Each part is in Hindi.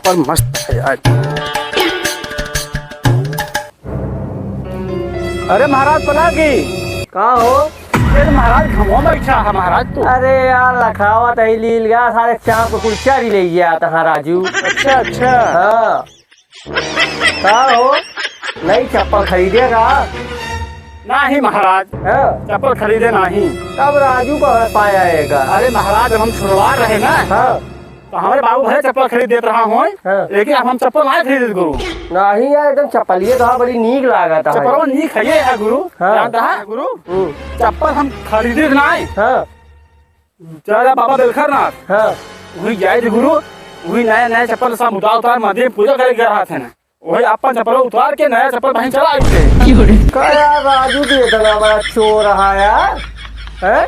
चप्पल मस्त है यार। अरे महाराज पलागी कहा हो? ये महाराज घमो बैठा है महाराज तू। अरे यार लखावत ही लील गया सारे चाप को कुर्सिया ही ले गया था राजू। अच्छा अच्छा। हाँ कहा हो? नई चप्पल खरीदेगा? नहीं महाराज हाँ चप्पल खरीदे नहीं। तब राजू को पाया आएगा। अरे महाराज जब हम छुड़वा रहे ना हाँ तो हमारे बाबू भले चप्पल खरीद देते रहा हूँ हाँ। लेकिन अब हम चप्पल नहीं खरीद गुरु। नहीं यार एकदम चप्पलिए तो बड़ी नीक लागत है। चप्पल नहीं खाइए है गुरु। हाँ। जानता है गुरु चप्पल हम खरीदे नहीं। हाँ चला बाबा बेलखरनाथ हाँ वही जाए थे गुरु। वही नया नया चप्पल सब उतार मंदिर में पूजा करे गया था ना वही अपन चप्पल उतार के नया चप्पल वहीं चला आए थे। क्या राजू तो इतना बड़ा चोर रहा यार है?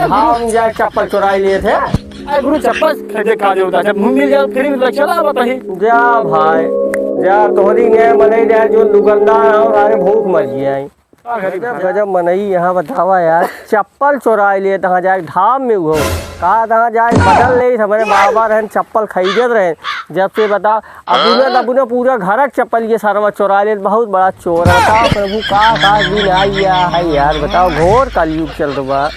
हम जाए चप्पल चुराई लिए थे। अरे गुरु चप्पल खरीदे का जो होता जब मुंह मिल जाए फिर भी चला बताइए। जा भाई जा तोहरी ने मनई जाए जो दुकानदार हो सारे भूख मर गए। गजब मनई यहाँ बतावा यार चप्पल चुराई लिए तहाँ जाए धाम में हो कहा तहाँ जाए बदल ले हमारे बाबा रहन चप्पल खरीदत रहे जब से बता अब पूरा घर चप्पल ये सरवा चुरा ले बहुत बड़ा चोर है। प्रभु का दिन आई है यार बताओ घोर कलयुग चल रहा।